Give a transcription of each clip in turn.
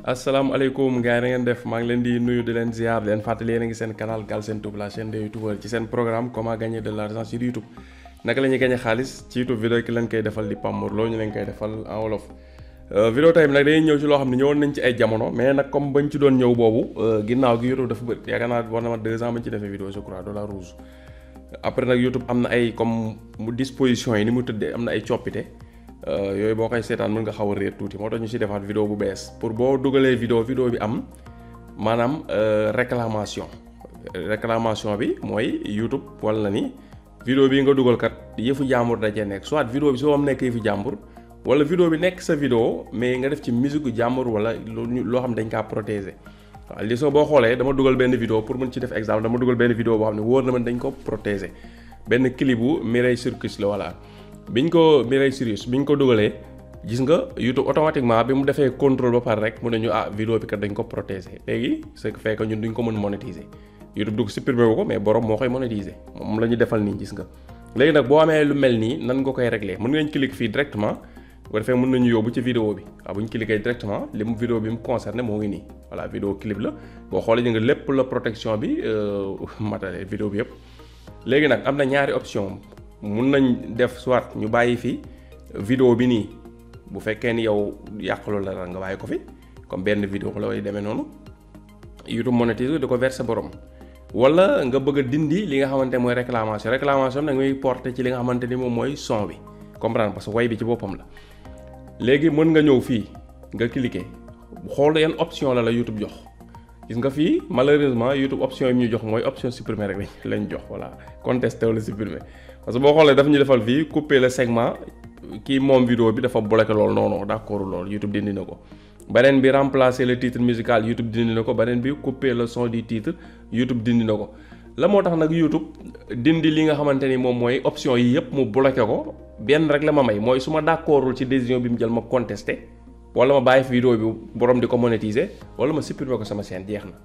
asalaamaaleykum gars yi na ngeen def maa ngi leen di nuyu di leen ziar di leen fàttali yéen a ngi seen canal Galsen la chaîne des youtubeurs ci seen programme comment gagner de l'argent sur YouTube naka la ñuy gagner xaalis ci YouTube vidéo ki leen koy defal di Pape Mor ñu leen koy defal en wolof. Vidéo tey bi nag dañuy ñëw ci loo xam ne ñëwoon nañ ci ay jamono mais nag comme bañ ci doon ñëw boobu ginnaaw gi YouTube dafa bëri yaakaar naa war na ma 2 ans bañ ci defee vidéo je crois dollar rouge après nag YouTube am na ay comme mu disposition yi ni mu tëddee am na ay coppite. Yooyu boo koy seetaan mën nga xaw a réer tuuti moo tax ñu si defaat vidéo bu bees pour boo dugalee vidéo bi am maanaam réclamation bi mooy YouTube wala na ni vidéo bi nga dugal kat yëfu jàmbur da cee nekk soit vidéo bi soo am nekk yëfu jàmbur wala vidéo bi nekk sa vidéo mais nga def ci musique jàmbur wala loo xam dañ kaa protéger waaw li soo boo xoolee dama dugal benn vidéo pour mën ci def exemple dama dugal benn vidéo boo xam ne wóor na man dañ ko protéger benn clip bu RÉSEAUX la voilà. biñ ko dugalee gis nga YouTube automatiquement bi mu defee contrôle ba pare rek mu ne ñu vidéo bi kat dañ ko protéger léegi c'est que fait que ñun duñ ko mën monétiser YouTube du ko supprimer ko mais borom moo koy monétiser moom la ñu defal nii gis nga. léegi nag boo amee lu mel nii nan nga koy régler mën ngeen cliquer fii directement bu ko defee mën nañu yóbbu ci vidéo bi waaw bu ñu cliquer directement li mu vidéo bi mu concerné moo ngi nii voilà vidéo clip la boo xoolee ñu nga lépp la protection bi matale vidéo bi yëpp. léegi nag am na ñaari option mun nañ def soit ñu bàyyi fi vidéo bi nii bu fekkee ni yow yàqaloo la nga bàyyi ko fi comme benn vidéo la way demee noonu YouTube monétise di ko verser borom wala nga bëgg a dindi li nga xamante mooy réclamation nag ngay porter ci li nga xamante ni moom mooy son bi comprendre parce que way bi ci boppam la. léegi mën nga ñëw fii nga cliquer xool yan option la YouTube jox gis nga fii malheureusement YouTube option yi ñu jox mooy option supprimer rek lañ jox voilà contester wala supprimer. parce que boo xoolee dafa ñu defal fii couper le segment kii moom vidéo bi dafa bloqué loolu non d'accord loolu YouTube dindi na ko beneen bi remplacer le titre musical YouTube dindi na ko beneen bi couper le son du titre YouTube dindi na ko la moo tax nag YouTube dindi li nga xamante ni moom mooy option yi yëpp mu bloqué ko benn rek la ma may mooy su ma d'accordul ci décision bi mu jël ma contesté wala ma bàyyi fi vidéo bi borom di ko monétiser wala ma supprimer ko sama chaîne jeex na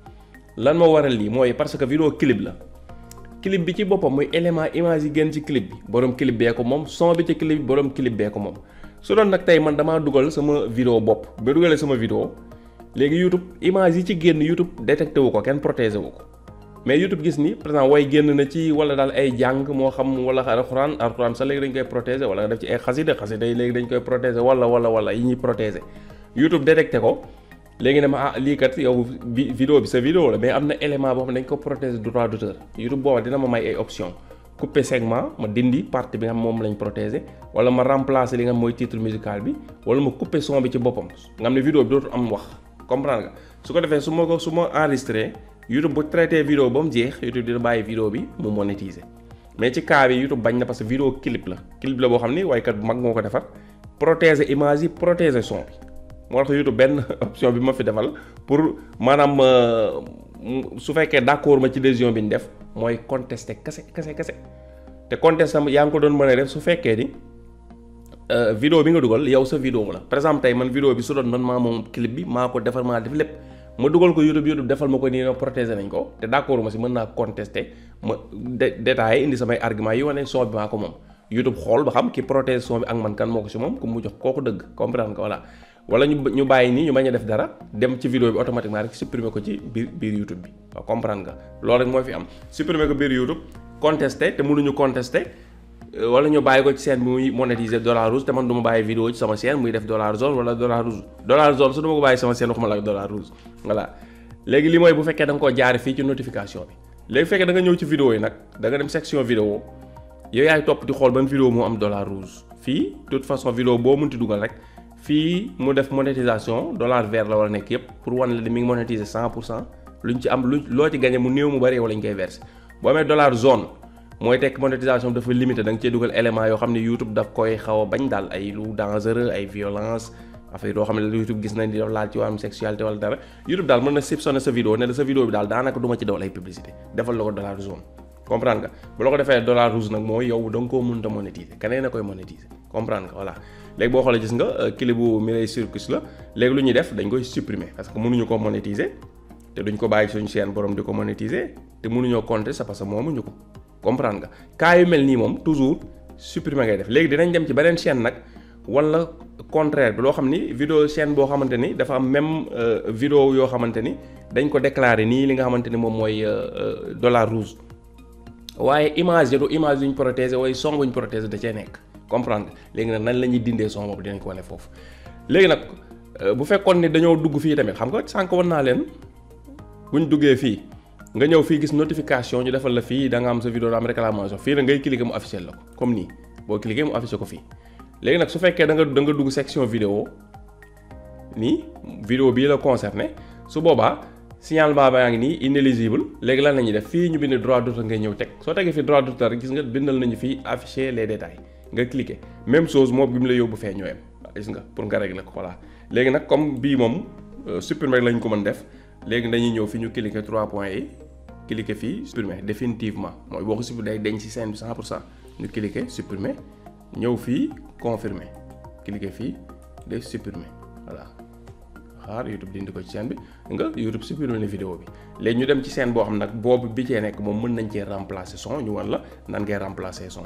lan moo waral lii mooy parce que vidéo clip la. clip bi ci boppam muy élément image yi génn ci clip bi borom clip bee ko moom son bi ci clip bi borom clip bee ko moom su doon nag tey man damaa dugal sama vidéo bopp ba dugalee sama vidéo léegi YouTube image yi ci génn YouTube détecté wu ko kenn protégé wu ko mais YouTube gis ni par exemple way génn na ci wala daal ay jàng moo xam wala alxuraan sax léegi dañ koy protégé wala nga def ci ay xasida yi léegi dañ koy protégé wala yi ñuy protégé YouTube détecté ko. léegi ne ma lii kat yow vidéo bi sa vidéo la mais am na élément boo xam ne dañ ko protéger droit d'auteur YouTube booba dina ma may ay option couper segment ma dindi partie bi nga xam moom lañ protéger wala ma remplacer li nga xam mooy titre musical bi wala ma couper son bi ci boppam nga xam ne vidéo bi dootul am wax comprendre nga su ko defee su ma enregistré YouTube bu traité vidéo ba mu jeex YouTube dina bàyyi vidéo bi mu monétiser mais ci cas bi YouTube bañ na parce que vidéo clip la boo xam ni waykat bu mag moo ko defar protéger image yi protéger son bi moo tax YouTube benn option bi ma fi defal pour maanaam su fekkee d'accord ma ci décision bi ñu def mooy contester kese te contester yaa ngi ko doon mën a def su fekkee ni vidéo bi nga dugal yow sa vidéo la par exemple tey man vidéo bi su doon man maa moom clip bi maa ko defar maa def lépp ma dugal ko YouTube defal ma ko nii na protéger nañ ko te d'accord ma si mën naa contester ma détaillé indi samay argument yi wane son bi maa ko moom YouTube xool ba xam ki protéger son bi ak man kan moo ko si moom ku mu jox kooku dëgg comprendre nga voilà. wala ñu bàyyi nii ñu bañ a def dara dem ci vidéo bi automatiquement rek supprimer ko ci biir YouTube bi waaw comprendre nga loolu rek mooy fi am supprimer ko biir YouTube contester te mënuñu contester wala ñu bàyyi ko ci chaîne bi muy monétiser dollar rouge te man du ma bàyyi vidéo ci sama chaîne muy def dollar jaune wala dollar jaune su du ma ko bàyyi sama chaîne waxuma la dollar rouge voilà léegi li mooy bu fekkee da nga koo jaare fii ci notification bi léegi fekkee da nga ñëw ci vidéo yi nag da nga dem section vidéo yow yaay topp di xool ban vidéo moo am dollar rouge fii de toute façon vidéo boo mënti dugal rek fii mu def monétisation dollar vert la war a nekk yëpp pour wan la mi ngi monétiser 100% luñ ci am loo ci gagné mu néew mu bari yow lañ koy verser boo amee dollar jaune mooy tekk monétisation dafa limité da nga cee dugal élément yoo xam ne YouTube daf koy xaw a bañ daal ay lu dangereux ay violence affaire yoo xam ne YouTube gis nañ di def laal ci wàllum sexualité wala dara YouTube daal mën na soupçonner sa vidéo ne la sa vidéo bi daal daanaka du ma ci dawal ay publicité defal la ko dollar jaune comprendre nga bu la ko defee dollar rouge nag mooy yow da nga koo mënta monétiser keneen a koy monétiser comprendre nga voilà léegi boo xoolee gis nga clip bu RÉSEAUX la léegi lu ñuy def dañ koy supprimer parce que mënuñu ko monétiser te duñ ko bàyyi suñu chaîne borom di ko monétiser te mënuñoo compter ça parce que moomuñu ko comprendre nga cas yu mel nii moom toujours supprimer ngay def léegi dinañ dem ci beneen chaîne nag wala contraire bi loo xam ni vidéo chaîne boo xamante ni dafa am même vidéo yoo xamante ni dañ ko déclarer nii li nga xamante ni moom mooy dollar rouge waaye image yi du image yuñ protéger waaye son buñ protéger da cee nekk comprendre léegi nag nan la ñuy dindee son boobu dinañ ko wane foofu. léegi nag bu fekkoon ni dañoo dugg fii tamit xam nga sànq war naa leen buñ duggee fii nga ñëw fii gis notification ñu defal la fii da nga am sa vidéo da am réclamation fii nag ngay cliquer mu affiché la ko comme nii boo cliquer mu affiché ko fii. léegi nag su fekkee da nga dugg section vidéo nii vidéo bii la concerné su boobaa signalement baa ngi nii inéligible léegi lan la ñuy def fii ñu bind droit d'auteur ngay ñëw teg soo tegee fii droit d'auteur rek gis nga bindal nañu fii afficher les détails nga cliquer même chose moom bi mu la yóbbu fee ñoo yem gis nga pour nga régler ko voilà. léegi nag comme bii moom supprimer rek lañ ko mën def léegi dañuy ñëw fi ñu cliquer 3 points yi cliquer fii supprimer définitivement mooy boo ko supprimer day denc ci scène bi 100% ñu cliquer supprimer ñëw fii confirmer cliquer fii de supprimer voilà xaar YouTube dindi ko ci scène bi nga YouTube supprimer na vidéo bi léegi ñu dem ci scène boo xam nag boobu bi cee nekk moom mën nañ cee remplacer son ñu wan la nan ngay remplacer son.